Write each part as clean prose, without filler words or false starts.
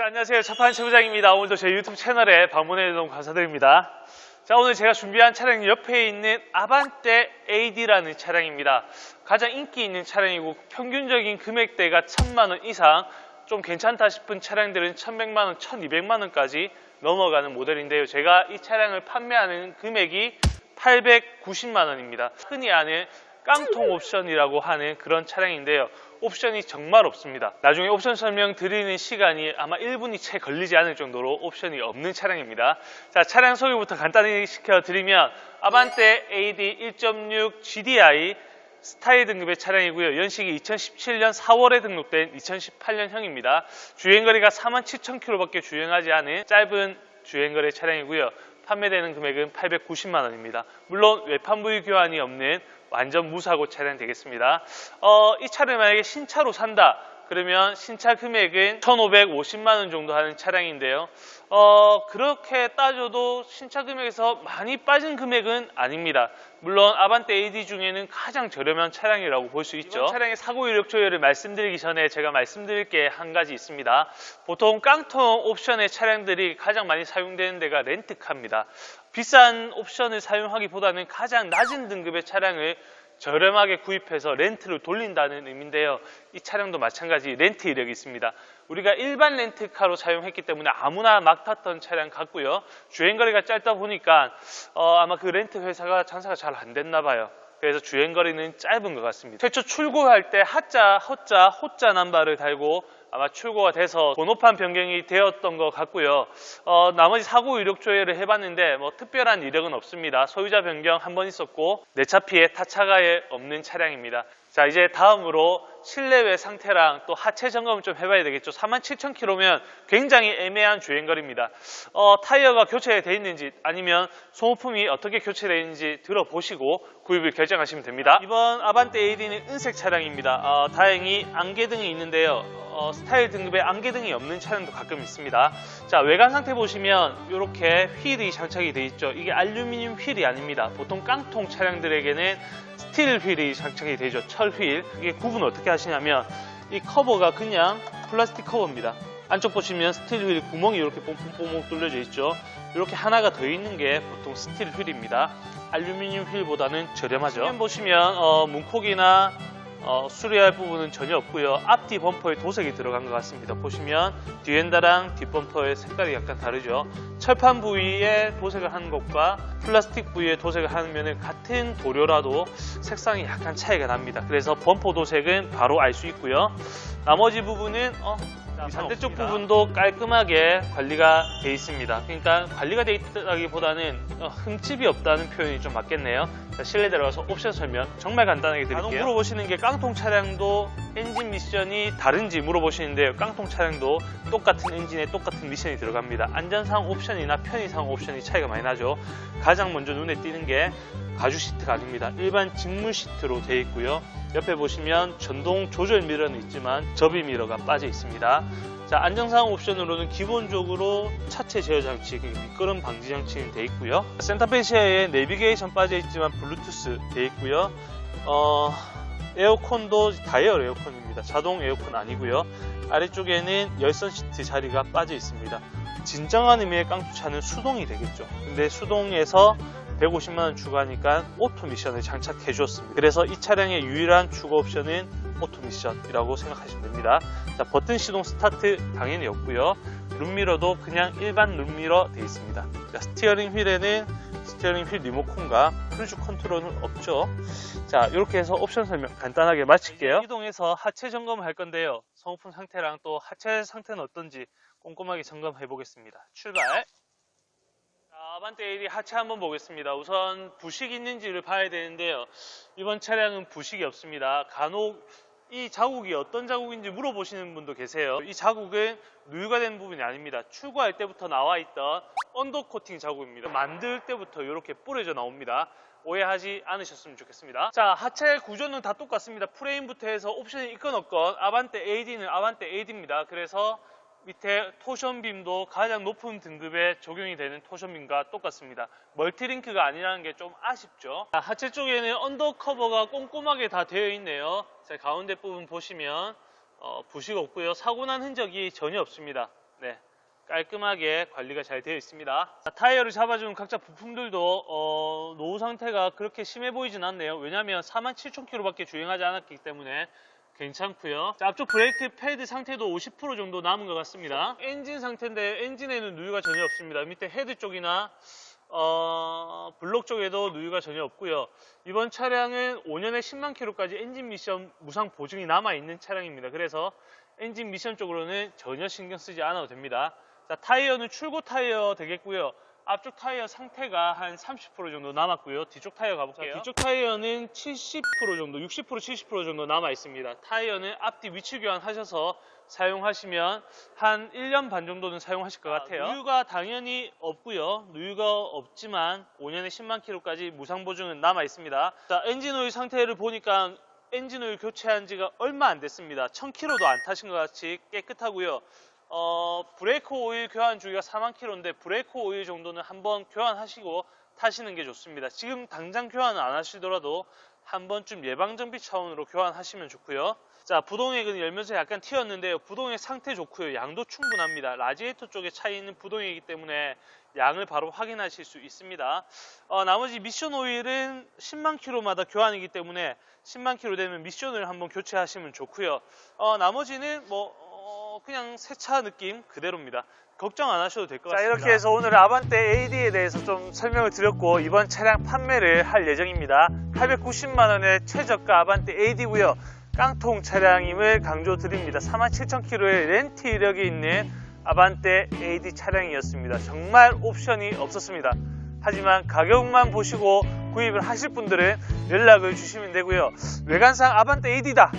자, 안녕하세요. 차판 최부장입니다. 오늘도 제 유튜브 채널에 방문해 주셔서 감사드립니다. 자, 오늘 제가 준비한 차량 옆에 있는 아반떼 AD라는 차량입니다. 가장 인기 있는 차량이고 평균적인 금액대가 1000만원 이상, 좀 괜찮다 싶은 차량들은 1100만원, 1200만원까지 넘어가는 모델인데요. 제가 이 차량을 판매하는 금액이 890만원입니다. 흔히 아는 깡통 옵션이라고 하는 그런 차량인데요. 옵션이 정말 없습니다. 나중에 옵션 설명 드리는 시간이 아마 1분이 채 걸리지 않을 정도로 옵션이 없는 차량입니다. 자, 차량 소개부터 간단히 시켜드리면 아반떼 AD 1.6 GDI 스타일 등급의 차량이고요. 연식이 2017년 4월에 등록된 2018년형입니다. 주행거리가 47,000km밖에 주행하지 않은 짧은 주행거리 차량이고요. 판매되는 금액은 890만원입니다. 물론 외판 부위 교환이 없는 완전 무사고 차량 되겠습니다. 이 차를 만약에 신차로 산다 그러면 신차 금액은 1,550만원 정도 하는 차량인데요. 그렇게 따져도 신차 금액에서 많이 빠진 금액은 아닙니다. 물론 아반떼 AD 중에는 가장 저렴한 차량이라고 볼 수 있죠. 이번 차량의 사고 이력 조회를 말씀드리기 전에 제가 말씀드릴 게 한 가지 있습니다. 보통 깡통 옵션의 차량들이 가장 많이 사용되는 데가 렌트카입니다. 비싼 옵션을 사용하기보다는 가장 낮은 등급의 차량을 저렴하게 구입해서 렌트를 돌린다는 의미인데요. 이 차량도 마찬가지 렌트 이력이 있습니다. 우리가 일반 렌트카로 사용했기 때문에 아무나 막 탔던 차량 같고요. 주행거리가 짧다 보니까 아마 그 렌트 회사가 장사가 잘 안 됐나 봐요. 그래서 주행거리는 짧은 것 같습니다. 최초 출고할 때 하자, 허자, 호자 남바를 달고 아마 출고가 돼서 번호판 변경이 되었던 것 같고요. 나머지 사고 이력 조회를 해봤는데 뭐 특별한 이력은 없습니다. 소유자 변경 한 번 있었고 내차 피해 타차가 없는 차량입니다. 자, 이제 다음으로 실내외 상태랑 또 하체 점검을 좀 해봐야 되겠죠. 47,000km면 굉장히 애매한 주행거리입니다. 타이어가 교체되어 있는지 아니면 소모품이 어떻게 교체되어 있는지 들어보시고 구입을 결정하시면 됩니다. 이번 아반떼 AD는 은색 차량입니다. 다행히 안개등이 있는데요. 스타일 등급에 안개등이 없는 차량도 가끔 있습니다. 자, 외관 상태 보시면 이렇게 휠이 장착이 되어 있죠. 이게 알루미늄 휠이 아닙니다. 보통 깡통 차량들에게는 스틸 휠이 장착이 되죠. 철 휠. 이게 구분 어떻게 하시냐면 이 커버가 그냥 플라스틱 커버입니다. 안쪽 보시면 스틸 휠 구멍이 이렇게 뽕뽕뽕 뚫려져 있죠. 이렇게 하나가 더 있는 게 보통 스틸 휠입니다. 알루미늄 휠보다는 저렴하죠. 측면 보시면 문콕이나 수리할 부분은 전혀 없고요. 앞뒤 범퍼에 도색이 들어간 것 같습니다. 보시면 뒤엔다랑 뒷범퍼의 색깔이 약간 다르죠. 철판 부위에 도색을 하는 것과 플라스틱 부위에 도색을 하는 면은 같은 도료라도 색상이 약간 차이가 납니다. 그래서 범퍼 도색은 바로 알 수 있고요. 나머지 부분은 반대쪽 부분도 깔끔하게 관리가 되어 있습니다. 그러니까 관리가 되어 있다기보다는 흠집이 없다는 표현이 좀 맞겠네요. 자, 실내 들어가서 옵션 설명 정말 간단하게 드릴게요. 간혹 물어보시는 게 깡통 차량도 엔진 미션이 다른지 물어보시는데요. 깡통 차량도 똑같은 엔진에 똑같은 미션이 들어갑니다. 안전상 옵션이나 편의상 옵션이 차이가 많이 나죠. 가장 먼저 눈에 띄는 게 가죽 시트가 아닙니다. 일반 직물 시트로 되어 있고요. 옆에 보시면 전동 조절 미러는 있지만 접이 미러가 빠져 있습니다. 자, 안정상 옵션으로는 기본적으로 차체 제어 장치, 미끄럼 방지 장치는 되어 있고요. 센터페 시야에 내비게이션 빠져 있지만 블루투스 되어 있고요. 에어컨도 다이얼 에어컨입니다. 자동 에어컨 아니고요. 아래쪽에는 열선 시트 자리가 빠져 있습니다. 진정한 의미의 깡통차는 수동이 되겠죠. 근데 수동에서 150만원 추가하니까 오토 미션을 장착해 주었습니다. 그래서 이 차량의 유일한 추가 옵션은 오토 미션이라고 생각하시면 됩니다. 자, 버튼 시동 스타트 당연히 없고요. 룸미러도 그냥 일반 룸미러 되어 있습니다. 자, 스티어링 휠에는 스티어링 휠 리모컨과 크루즈 컨트롤은 없죠. 자, 이렇게 해서 옵션 설명 간단하게 마칠게요. 이동해서 하체 점검을 할 건데요. 소모품 상태랑 또 하체 상태는 어떤지 꼼꼼하게 점검해 보겠습니다. 출발! 아반떼 AD 하체 한번 보겠습니다. 우선 부식이 있는지를 봐야 되는데요. 이번 차량은 부식이 없습니다. 간혹 이 자국이 어떤 자국인지 물어보시는 분도 계세요. 이 자국은 누유가 된 부분이 아닙니다. 출고할 때부터 나와 있던 언더코팅 자국입니다. 만들 때부터 이렇게 뿌려져 나옵니다. 오해하지 않으셨으면 좋겠습니다. 자, 하체 구조는 다 똑같습니다. 프레임부터 해서 옵션이 있건 없건 아반떼 AD는 아반떼 AD입니다. 그래서 밑에 토션빔도 가장 높은 등급에 적용이 되는 토션빔과 똑같습니다. 멀티링크가 아니라는 게 좀 아쉽죠. 하체 쪽에는 언더커버가 꼼꼼하게 다 되어 있네요. 자, 가운데 부분 보시면 부식 없고요. 사고 난 흔적이 전혀 없습니다. 네, 깔끔하게 관리가 잘 되어 있습니다. 타이어를 잡아주는 각자 부품들도 노후 상태가 그렇게 심해 보이진 않네요. 왜냐하면 47,000km밖에 주행하지 않았기 때문에 괜찮고요. 자, 앞쪽 브레이크 패드 상태도 50% 정도 남은 것 같습니다. 엔진 상태인데 엔진에는 누유가 전혀 없습니다. 밑에 헤드 쪽이나 블록 쪽에도 누유가 전혀 없고요. 이번 차량은 5년에 10만 킬로까지 엔진 미션 무상 보증이 남아있는 차량입니다. 그래서 엔진 미션 쪽으로는 전혀 신경 쓰지 않아도 됩니다. 자, 타이어는 출고 타이어 되겠고요. 앞쪽 타이어 상태가 한 30% 정도 남았고요. 뒤쪽 타이어 가볼게요. 자, 뒤쪽 타이어는 70% 정도, 60% 70% 정도 남아 있습니다. 타이어는 앞뒤 위치 교환하셔서 사용하시면 한 1년 반 정도는 사용하실 것 같아요. 누유가 당연히 없고요. 누유가 없지만 5년에 10만 킬로까지 무상 보증은 남아 있습니다. 자, 엔진 오일 상태를 보니까 엔진 오일 교체한 지가 얼마 안 됐습니다. 1000km도 안 타신 것 같이 깨끗하고요. 브레이크 오일 교환 주기가 4만 킬로인데 브레이크 오일 정도는 한번 교환하시고 타시는 게 좋습니다. 지금 당장 교환은 안 하시더라도 한 번쯤 예방정비 차원으로 교환하시면 좋고요. 자, 부동액은 열면서 약간 튀었는데요. 부동액 상태 좋고요. 양도 충분합니다. 라지에이터 쪽에 차 있는 부동액이기 때문에 양을 바로 확인하실 수 있습니다. 나머지 미션 오일은 10만 킬로마다 교환이기 때문에 10만 킬로 되면 미션을 한번 교체하시면 좋고요. 나머지는 그냥 새 차 느낌 그대로입니다. 걱정 안 하셔도 될 것 같습니다. 자, 이렇게 해서 오늘 아반떼 AD에 대해서 좀 설명을 드렸고 이번 차량 판매를 할 예정입니다. 890만원의 최저가 아반떼 AD고요. 깡통 차량임을 강조드립니다. 47,000km의 렌트 이력이 있는 아반떼 AD 차량이었습니다. 정말 옵션이 없었습니다. 하지만 가격만 보시고 구입을 하실 분들은 연락을 주시면 되고요. 외관상 아반떼 AD다,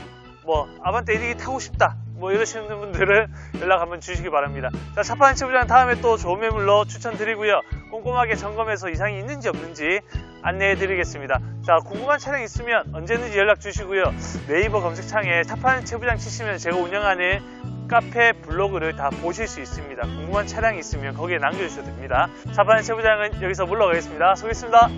아반떼 AD 타고 싶다, 이러시는 분들은 연락 한번 주시기 바랍니다. 자, 차파는 채부장 다음에 또 좋은 매물로 추천드리고요. 꼼꼼하게 점검해서 이상이 있는지 없는지 안내해 드리겠습니다. 자, 궁금한 차량 있으면 언제든지 연락 주시고요. 네이버 검색창에 차파는 채부장 치시면 제가 운영하는 카페 블로그를 다 보실 수 있습니다. 궁금한 차량이 있으면 거기에 남겨주셔도 됩니다. 차파는 채부장은 여기서 물러가겠습니다. 수고했습니다.